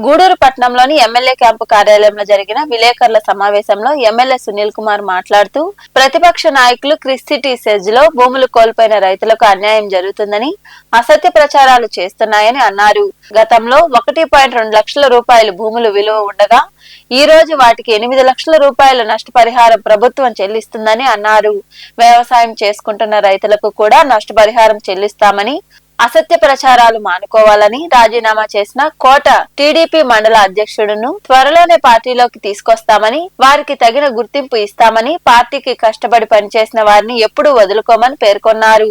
గూడూరు పట్టణంలోని MLA camp కార్యాలయంలో జరిగిన విలేకరుల సమావేశంలో ఎమ్మెల్యే సునీల్ కుమార్ మాట్లాడుతూ ప్రతిపక్ష నాయకులు క్రిస్సిటీ సెజ్ లో భూములు కోల్పోయిన రైతులకు అన్యాయం జరుగుతుందని అసత్య ప్రచారాలు చేస్తున్నాయని అన్నారు. గతంలో 1.2 లక్షల రూపాయలు భూములు విలువ ఉండగా ఈ రోజు వాటికి 8 లక్షల రూపాయల నష్టపరిహారం ప్రభుత్వం చెల్లిస్తుందని అన్నారు. వ్యవసాయం చేసుకుంటున్న రైతులకు కూడా నష్టపరిహారం చెల్లిస్తామని, అసత్య ప్రచారాలు మానుకోవాలని రాజీనామా చేసిన కోట టీడీపీ మండల అధ్యక్షుడును త్వరలోనే పార్టీలోకి తీసుకొస్తామని, వారికి తగిన గుర్తింపు ఇస్తామని, పార్టీకి కష్టపడి పనిచేసిన వారిని ఎప్పుడూ వదులుకోమని పేర్కొన్నారు.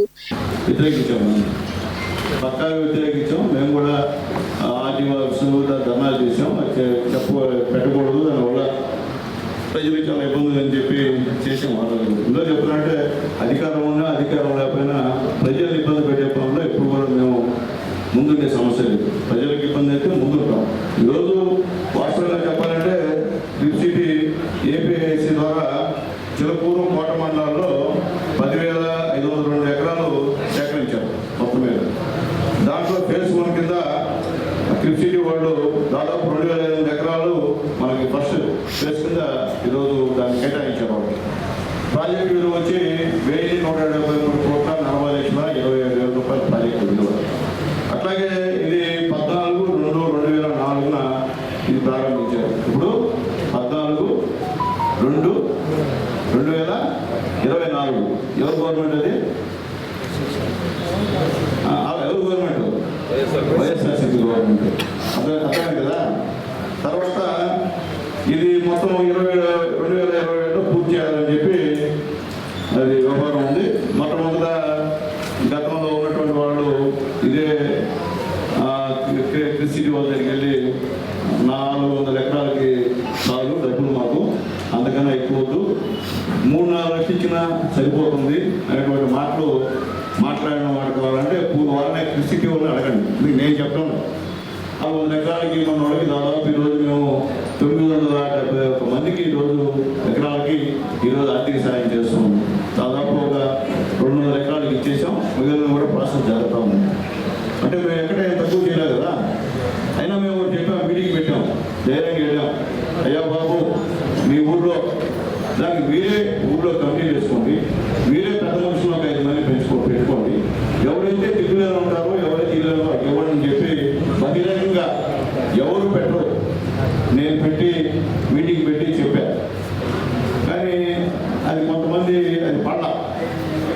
ప్రజలు చాలా ఇబ్బందులు అని చెప్పి చేసాం. ఇందులో చెప్పాలంటే అధికారం ఉన్నా అధికారం లేకపోయినా ప్రజలు ఇబ్బంది పెట్టే పనుల్లో ఎప్పుడు కూడా మేము ముందుండే సమస్య లేదు. ప్రజలకు ఇబ్బంది అయితే ముందుంటాం. ఈరోజు వాస్తవంగా చెప్పాలంటే క్రిస్సిటీ ఏపీఐసి ద్వారా చిలకూరు కోట మండలాల్లో 10,502 ఎకరాలు సేకరించారు మొత్తం మీద. దాంట్లో ఫేజ్ 1 కింద క్రిస్సిటీ వాళ్ళు దాదాపు 2,500 ఎకరాలు మనకి ఫస్ట్ ఫేజ్ కింద ఈరోజు దాన్ని కేటాయించారు. వాళ్ళు ప్రాజెక్టు విలువ వచ్చి 1,173 కోట్ల 40,27,000 రూపాయల ప్రాజెక్టు విలువ. అట్లాగే ఇది 14/2/2004 ఇది ప్రారంభించారు. ఇప్పుడు 14/2/2024 ఎవరు గవర్నమెంట్ అది? ఎవరు గవర్నమెంట్? వైఎస్ఆర్సీపీ గవర్నమెంట్. అర్థమైంది కదా. తర్వాత ఇది మొత్తం 2027లో పూర్తి చేయాలని చెప్పి అది వ్యవహారం ఉంది. మొట్టమొదట గతంలో ఉన్నటువంటి వాళ్ళు ఇదే క్రిస్సిటీ వాళ్ళ దగ్గరికి వెళ్ళి 400 ఎకరాలకి చాలు డబ్బులు, మాకు అంతకన్నా ఎక్కువ వద్దు, 3-4 లక్షలు ఇచ్చినా సరిపోతుంది అనేటువంటి మాటలు మాట్లాడిన వాడుకోవాలంటే వాళ్ళనే క్రిస్సిటీ వాళ్ళని అడగండి. నేను చెప్తాను. 100 ఎకరాలకి మన వాళ్ళకి దాదాపు ఈరోజు మేము 971 మందికి ఈరోజు ఎకరాలకి ఈరోజు ఆర్థిక సాయం చేస్తున్నాం. దాదాపు ఒక 200 ఎకరాలకి ఇచ్చేసాం. మిగిలిన కూడా ప్రాసెస్ జరుగుతూ ఉంది. అంటే మేము ఎక్కడ తక్కువ చేయలేదు కదా. అయినా మేము చెప్పాం, మీటింగ్ పెట్టాం, ధైర్యంగా వెళ్ళాం. అయ్యా బాబు, మీ ఊళ్ళో దానికి మీరే ఊళ్ళో కమిటీ చేసుకోండి, మీరే పెద్ద మనుషులు ఒక 5 మంది పెట్టుకోండి. ఎవరైతే దిగులో ఉంటారో, ఎవరైతే ఇల్లు ఇవ్వడని చెప్పి బహిరంగంగా ఎవరు పెట్టరు. నేను పెట్టి మీటింగ్ పెట్టి చెప్పాను. కానీ అది కొంతమంది అది పడ్డ.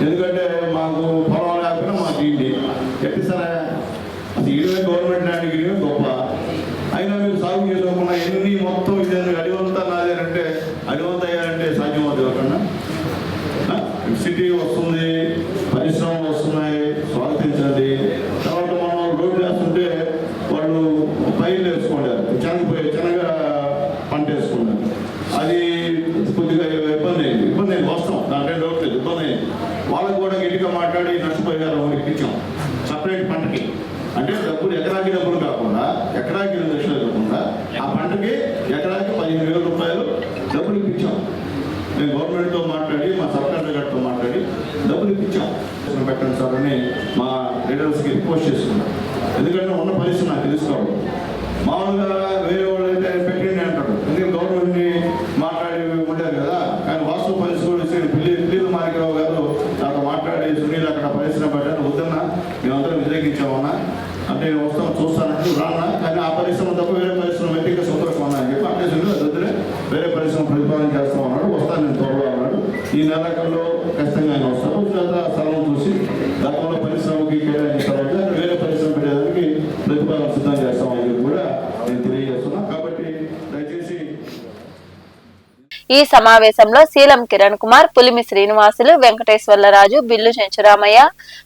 ఎందుకంటే మాకు పొలం లేకపోయినా మాకు ఇంటి ఎట్టి సరే అది ఇరవై గవర్నమెంట్ ల్యాండ్కి గొప్ప. అయినా మీరు సాగు చేసుకోకుండా ఎన్ని మొత్తం ఇది అడివంతా నాదేనంటే అడివంత అయ్యారంటే సాధ్యం అవుతుంది. అక్కడ సిటీ వస్తుంది, పరిశ్రమలు వస్తున్నాయి, స్వాగతించండి. తర్వాత మనం రోడ్డు వేస్తుంటే వాళ్ళు పైర్లు వేసుకుంటారు, శనగ పంట వేసుకుంటారు. అది కొద్దిగా ఇబ్బంది అయింది. వాస్తవం, దాంట్లో డౌట్ లేదు, ఇబ్బంది అయింది. వాళ్ళకు కూడా గట్టిగా మాట్లాడి నష్టపరిహారం ఇప్పించాం సపరేట్ పంటకి. అంటే డబ్బులు ఎకరాకి డబ్బులు కాకుండా, ఎకరాకి 2 లక్షలు కాకుండా ఆ పంటకి ఎకరాకి 15,000 రూపాయలు డబ్బులు ఇప్పించాం. నేను గవర్నమెంట్తో మాట్లాడి, మా సబ్ కలెక్టర్ గారితో మాట్లాడి డబ్బులు ఇప్పించాం. పెట్టండి సార్ అని మా లీడర్స్కి రిక్వెస్ట్ చేసుకున్నాం. ఎందుకంటే ఉన్న పరిస్థితి నాకు తెలుసుకోవాలి. మామూలుగా వేరే వాళ్ళు అయితే పెట్టండి అంటాడు. ఎందుకంటే గవర్నమెంట్ని మాట్లాడి ఉంటారు కదా. కానీ వాస్తవ పరిస్థితి పిల్లలు మారికరావు గారు నాతో మాట్లాడి, సునీల్ అక్కడ పరిశ్రమ పెట్టాను వద్దన్నా, మేమందరం వ్యతిరేకించామన్నా, అంటే నేను వస్తాను చూస్తానంటే రాన్నా, కానీ ఆ పరిశ్రమ తప్ప వేరే పరిశ్రమ వ్యక్తిగత సంతోషం అన్నా అని చెప్పి అంటే సునీల్ వద్దులే, వేరే పరిశ్రమ ప్రతిపాదన చేస్తాం అన్నాడు. వస్తాను నేను త్వరలో అన్నాడు. ఈ నెలకల్లో ఖచ్చితంగా ఆయన వస్తాను. స్థలం చూసి గతంలో పరిశ్రమకి కేటాయించిన తర్వాత వేరే పరిశ్రమ పెట్టేదానికి ప్రతిపాదన సిద్ధం చేస్తామని చెప్పి కూడా నేను తెలియజేస్తున్నాను. కాబట్టి దయచేసి ఈ సమావేశంలో శీలం కిరణ్ కుమార్, పులిమి శ్రీనివాసులు, వెంకటేశ్వర్లరాజు, బిల్లు చెంచురామయ్య,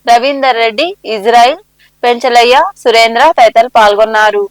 రవీందర్ రెడ్డి, ఇజ్రాయిల్, పెంచలయ్య, సురేంద్ర తదితరులు పాల్గొన్నారు.